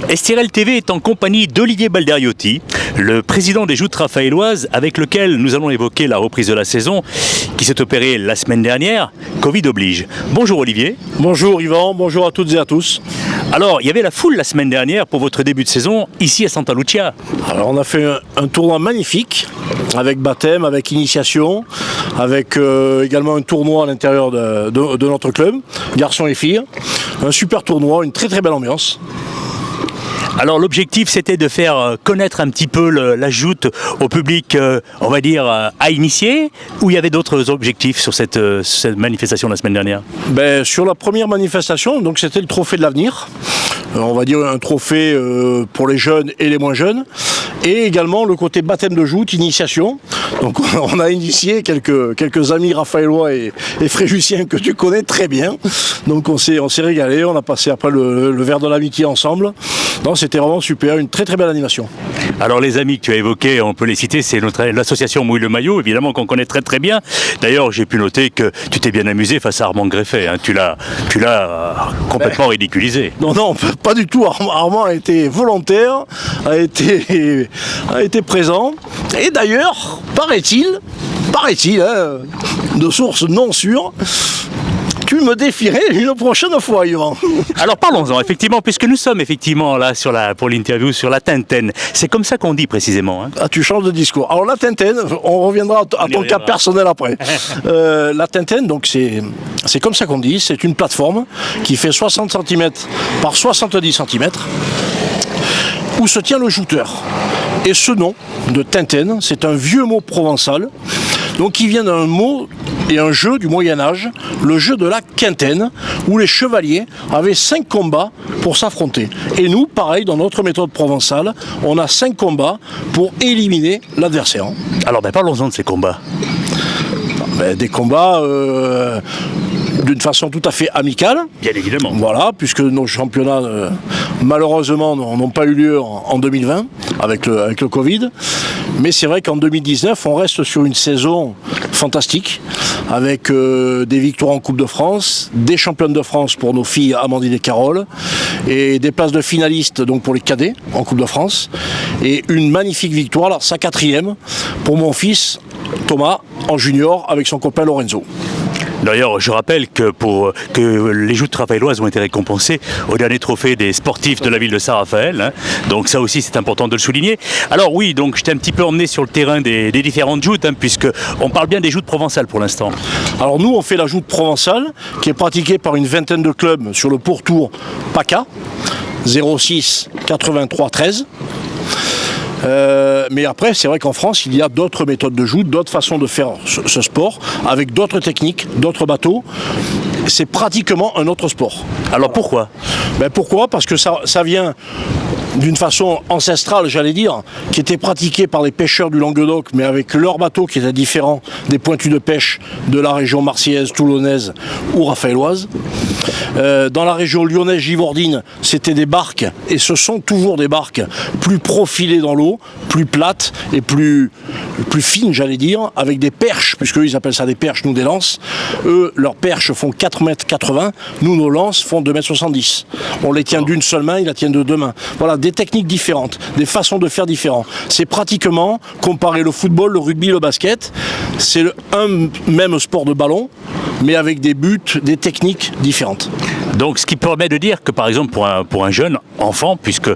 Estirel TV est en compagnie d'Olivier Balderiotti, le président des Joutes raphaéloises, avec lequel nous allons évoquer la reprise de la saison qui s'est opérée la semaine dernière, Covid oblige. Bonjour Olivier. Bonjour Yvan, bonjour à toutes et à tous. Alors, il y avait la foule la semaine dernière pour votre début de saison ici à Santa Lucia. Alors on a fait un tournoi magnifique, avec baptême, avec initiation, avec également un tournoi à l'intérieur de notre club, garçons et filles. Un super tournoi, une très très belle ambiance. Alors l'objectif c'était de faire connaître un petit peu la joute au public, on va dire, à initier, ou il y avait d'autres objectifs sur cette manifestation la semaine dernière? Sur la première manifestation, donc c'était le trophée de l'avenir. On va dire un trophée pour les jeunes et les moins jeunes. Et également le côté baptême de joute, initiation. Donc on a initié quelques amis raphaélois et fréjussiens que tu connais très bien. Donc on s'est régalé, on a passé après le verre de l'amitié ensemble. Donc c'était vraiment super, une très très belle animation. Alors les amis que tu as évoqués, on peut les citer, c'est l'association Mouille le Maillot, évidemment qu'on connaît très très bien. D'ailleurs j'ai pu noter que tu t'es bien amusé face à Armand Greffet, hein. Tu l'as complètement ridiculisé. Non, pas du tout. Armand a été volontaire, a été présent. Et d'ailleurs, paraît-il, hein, de sources non sûres, tu me défierais une prochaine fois, Yvan. Alors parlons-en, effectivement, puisque nous sommes effectivement là pour l'interview sur la Tintaine. C'est comme ça qu'on dit précisément. Hein. Ah, tu changes de discours. Alors la Tintaine, on reviendra à ton cas personnel après. La Tintaine, donc c'est comme ça qu'on dit, c'est une plateforme qui fait 60 cm par 70 cm, où se tient le jouteur. Et ce nom de Tintaine, c'est un vieux mot provençal, donc qui vient d'un mot et un jeu du Moyen-Âge, le jeu de la quintaine, où les chevaliers avaient 5 combats pour s'affronter. Et nous, pareil, dans notre méthode provençale, on a 5 combats pour éliminer l'adversaire. Alors parlons-en de ces combats. Des combats d'une façon tout à fait amicale. Bien évidemment. Voilà, puisque nos championnats malheureusement n'ont pas eu lieu en 2020 avec le Covid. Mais c'est vrai qu'en 2019, on reste sur une saison fantastique avec des victoires en Coupe de France, des championnes de France pour nos filles Amandine et Carole, et des places de finalistes donc pour les cadets en Coupe de France, et une magnifique victoire, alors sa 4e, pour mon fils Thomas en junior avec son copain Lorenzo. D'ailleurs, je rappelle que les Joutes raphaéloises ont été récompensées au dernier trophée des sportifs de la ville de Saint-Raphaël. Hein. Donc ça aussi, c'est important de le souligner. Alors oui, donc je t'ai un petit peu emmené sur le terrain des différentes joutes, hein, puisque on parle bien des joutes provençales pour l'instant. Alors nous, on fait la joute provençale, qui est pratiquée par une vingtaine de clubs sur le pourtour PACA, 06 83 13. Mais après, c'est vrai qu'en France, il y a d'autres méthodes de joute, d'autres façons de faire ce sport, avec d'autres techniques, d'autres bateaux. C'est pratiquement un autre sport. Alors pourquoi ? Pourquoi ? Parce que ça vient d'une façon ancestrale, j'allais dire, qui était pratiquée par les pêcheurs du Languedoc, mais avec leur bateau qui était différent des pointus de pêche de la région marseillaise, toulonnaise ou raphaéloise. Dans la région lyonnaise givordine, c'était des barques, et ce sont toujours des barques plus profilées dans l'eau, plus plates et plus fines, j'allais dire, avec des perches, puisque eux, ils appellent ça des perches, nous des lances. Eux, leurs perches font 4,80 m, nous, nos lances font 2,70 m. On les tient d'une seule main, ils la tiennent de 2 mains. Voilà, des techniques différentes, des façons de faire différentes. C'est pratiquement, comparer le football, le rugby, le basket, c'est un même sport de ballon, mais avec des buts, des techniques différentes. Donc ce qui permet de dire que par exemple pour un jeune enfant, puisque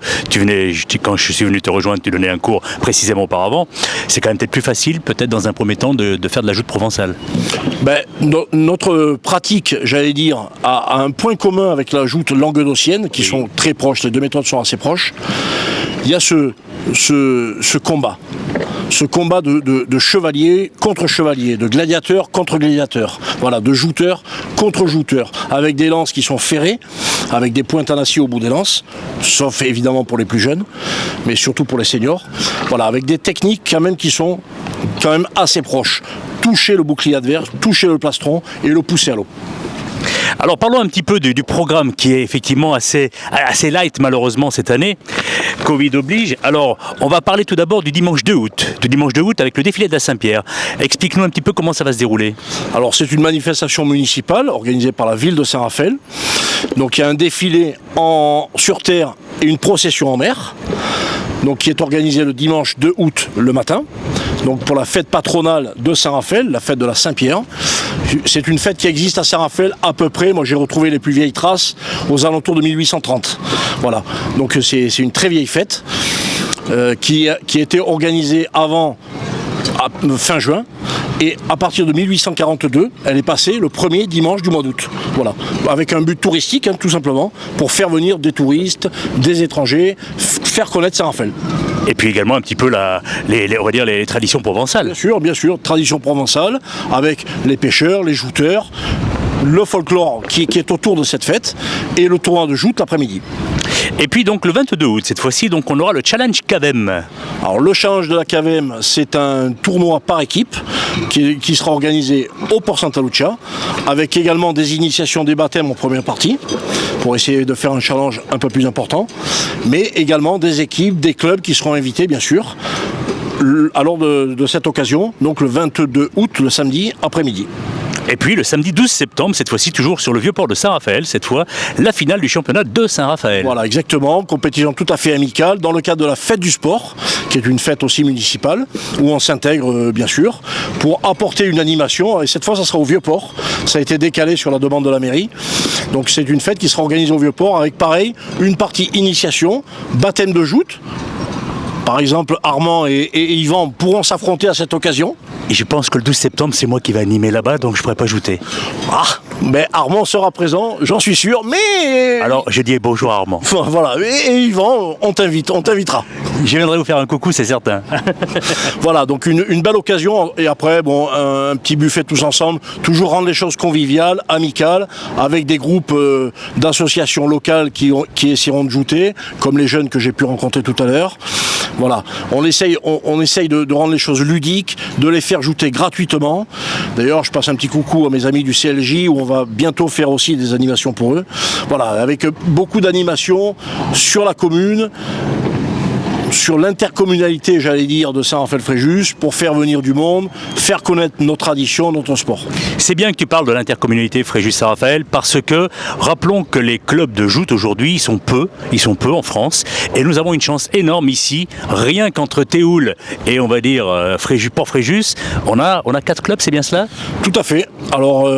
quand je suis venu te rejoindre, tu donnais un cours précisément auparavant, c'est quand même peut-être plus facile, peut-être dans un premier temps, de faire de la joute provençale. Notre pratique, j'allais dire, a un point commun avec la joute languedocienne, qui sont très proches, les deux méthodes sont assez proches. Il y a ce combat. Ce combat de chevalier contre chevalier, de gladiateur contre gladiateur, voilà, de jouteur contre jouteur, avec des lances qui sont ferrées, avec des pointes en acier au bout des lances, sauf évidemment pour les plus jeunes, mais surtout pour les seniors, voilà, avec des techniques quand même qui sont quand même assez proches. Toucher le bouclier adverse, toucher le plastron et le pousser à l'eau. Alors parlons un petit peu du programme qui est effectivement assez light malheureusement cette année, Covid oblige. Alors on va parler tout d'abord du dimanche 2 août, avec le défilé de la Saint-Pierre. Explique-nous un petit peu comment ça va se dérouler. Alors c'est une manifestation municipale organisée par la ville de Saint-Raphaël. Donc il y a un défilé sur terre et une procession en mer, donc qui est organisée le dimanche 2 août le matin, donc pour la fête patronale de Saint-Raphaël, la fête de la Saint-Pierre. C'est une fête qui existe à Saint-Raphaël à peu près, moi j'ai retrouvé les plus vieilles traces aux alentours de 1830. Voilà, donc c'est une très vieille fête qui a été organisée avant fin juin, et à partir de 1842, elle est passée le premier dimanche du mois d'août. Voilà, avec un but touristique, tout simplement, pour faire venir des touristes, des étrangers, faire connaître Saint-Raphaël. Et puis également un petit peu on va dire les traditions provençales. Bien sûr, tradition provençale, avec les pêcheurs, les jouteurs, le folklore qui est autour de cette fête, et le tournoi de joute l'après-midi. Et puis donc le 22 août, cette fois-ci, donc on aura le Challenge Cavem. Alors le Challenge de la Cavem, c'est un tournoi par équipe qui sera organisé au Port Santa Lucia, avec également des initiations des baptêmes en première partie, pour essayer de faire un challenge un peu plus important, mais également des équipes, des clubs qui seront invités bien sûr, lors de cette occasion, donc le 22 août, le samedi après-midi. Et puis le samedi 12 septembre, cette fois-ci toujours sur le vieux port de Saint-Raphaël, cette fois la finale du championnat de Saint-Raphaël. Voilà, exactement, compétition tout à fait amicale dans le cadre de la fête du sport, qui est une fête aussi municipale, où on s'intègre bien sûr, pour apporter une animation, et cette fois ça sera au vieux port, ça a été décalé sur la demande de la mairie, donc c'est une fête qui sera organisée au vieux port avec pareil, une partie initiation, baptême de joute. Par exemple, Armand et Yvan pourront s'affronter à cette occasion. Et je pense que le 12 septembre, c'est moi qui vais animer là-bas, donc je ne pourrai pas jouter. Ah, mais Armand sera présent, j'en suis sûr, mais... Alors, je dis bonjour à Armand. Voilà, et Yvan, on t'invitera. Je viendrai vous faire un coucou, c'est certain. Voilà, donc une belle occasion, et après, bon, un petit buffet tous ensemble, toujours rendre les choses conviviales, amicales, avec des groupes d'associations locales qui essaieront de jouter, comme les jeunes que j'ai pu rencontrer tout à l'heure. Voilà, on essaye de rendre les choses ludiques, de les faire jouter gratuitement. D'ailleurs, je passe un petit coucou à mes amis du CLJ où on va bientôt faire aussi des animations pour eux. Voilà, avec beaucoup d'animations sur la commune, sur l'intercommunalité, j'allais dire, de Saint-Raphaël-Fréjus, pour faire venir du monde, faire connaître nos traditions, notre sport. C'est bien que tu parles de l'intercommunalité Fréjus-Saint-Raphaël, parce que, rappelons que les clubs de joute aujourd'hui, ils sont peu en France, et nous avons une chance énorme ici, rien qu'entre Théoul et, on va dire, Port-Fréjus, on a 4 clubs, c'est bien cela? Tout à fait. Alors,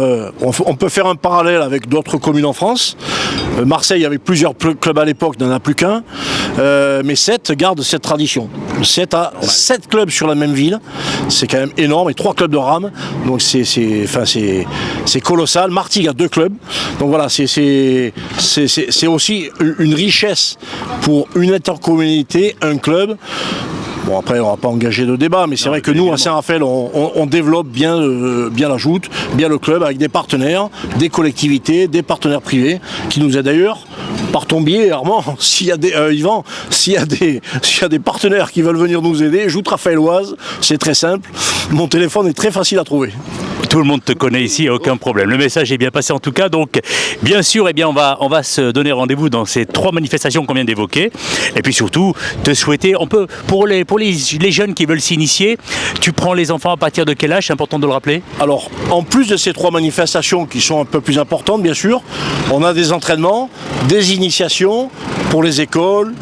on peut faire un parallèle avec d'autres communes en France. Marseille avait plusieurs clubs à l'époque, il n'en a plus qu'un, mais 7 gardent cette tradition. 7 clubs sur la même ville, c'est quand même énorme, et 3 clubs de rame, donc c'est colossal. Martigues a 2 clubs, donc voilà, c'est aussi une richesse pour une intercommunalité, un club. Bon, après, on ne va pas engager de débat, mais c'est vrai que nous, à Saint-Raphaël, on développe bien la joute, bien le club, avec des partenaires, des collectivités, des partenaires privés, qui nous aident d'ailleurs. Par ton biais, Armand, Yvan, s'il y a des partenaires qui veulent venir nous aider, joute raphaéloise, c'est très simple. Mon téléphone est très facile à trouver. Tout le monde te connaît ici, il n'y a aucun problème. Le message est bien passé en tout cas. Donc, bien sûr, on va se donner rendez-vous dans ces 3 manifestations qu'on vient d'évoquer. Et puis surtout, te souhaiter, pour les jeunes qui veulent s'initier, tu prends les enfants à partir de quel âge? C'est important de le rappeler. Alors, en plus de ces 3 manifestations qui sont un peu plus importantes, bien sûr, on a des entraînements, des initiations pour les écoles,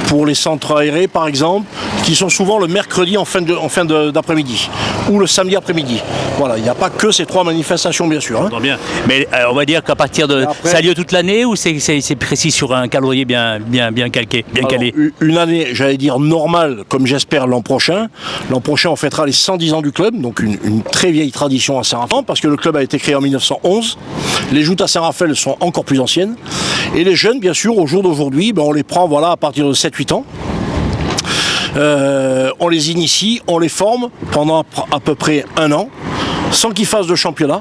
pour les centres aérés par exemple, qui sont souvent le mercredi en fin d'après-midi ou le samedi après-midi. Voilà, il n'y a pas que ces 3 manifestations bien sûr. Bien. Mais on va dire qu'à partir de... Après, ça a lieu toute l'année ou c'est précis sur un calendrier bien calqué, bien calé? Une année, j'allais dire normale, comme j'espère l'an prochain. L'an prochain, on fêtera les 110 ans du club, donc une très vieille tradition à Saint-Raphaël, parce que le club a été créé en 1911. Les joutes à Saint-Raphaël sont encore plus anciennes. Et les jeunes, bien sûr, au jour d'aujourd'hui, on les prend à partir de 7-8 ans. On les initie, on les forme pendant à peu près 1 an, sans qu'ils fassent de championnat.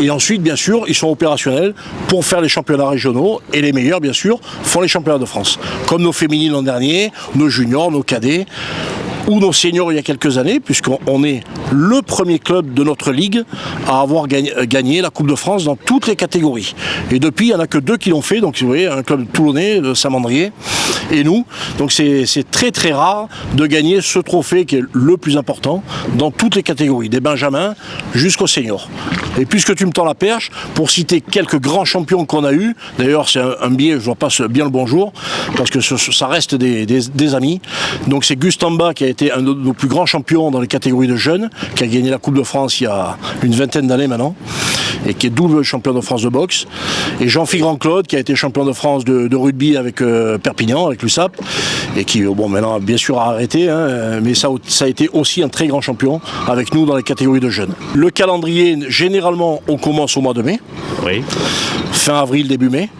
Et ensuite, bien sûr, ils sont opérationnels pour faire les championnats régionaux. Et les meilleurs, bien sûr, font les championnats de France. Comme nos féminines l'an dernier, nos juniors, nos cadets. ou nos seniors il y a quelques années, puisqu'on est le premier club de notre ligue à avoir gagné la Coupe de France dans toutes les catégories. Et depuis, il n'y en a que 2 qui l'ont fait, donc vous voyez, un club toulonnais, de Saint-Mandrier, et nous. Donc c'est très très rare de gagner ce trophée qui est le plus important dans toutes les catégories, des benjamins jusqu'aux seniors. Et puisque tu me tends la perche, pour citer quelques grands champions qu'on a eus, d'ailleurs c'est un biais, je leur passe bien le bonjour, parce que ça reste des amis. Donc c'est Gustamba qui a été un de nos plus grands champions dans les catégories de jeunes, qui a gagné la Coupe de France il y a une vingtaine d'années maintenant, et qui est double champion de France de boxe. Et Jean-Philippe Claude qui a été champion de France de rugby avec Perpignan, avec l'USAP, et qui, bon, maintenant bien sûr a arrêté, hein, mais ça a été aussi un très grand champion avec nous dans les catégories de jeunes. Le calendrier, généralement, on commence au mois de mai, Oui. fin avril, début mai,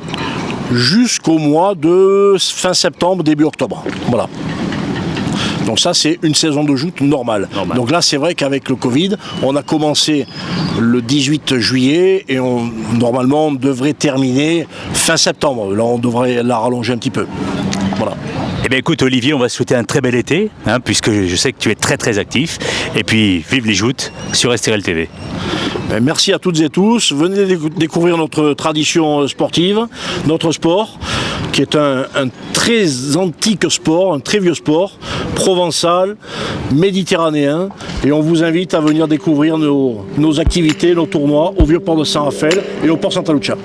jusqu'au mois de fin septembre, début octobre. Voilà. Donc ça, c'est une saison de joute normale. Donc là, c'est vrai qu'avec le Covid, on a commencé le 18 juillet et normalement, on devrait terminer fin septembre. Là, on devrait la rallonger un petit peu. Voilà. Eh bien écoute Olivier, on va souhaiter un très bel été, hein, puisque je sais que tu es très très actif. Et puis vive les joutes sur STRL TV. Merci à toutes et tous. Venez découvrir notre tradition sportive, notre sport, qui est un très antique sport, un très vieux sport, provençal, méditerranéen. Et on vous invite à venir découvrir nos activités, nos tournois au Vieux-Port de Saint-Raphaël et au Port Santa Lucia.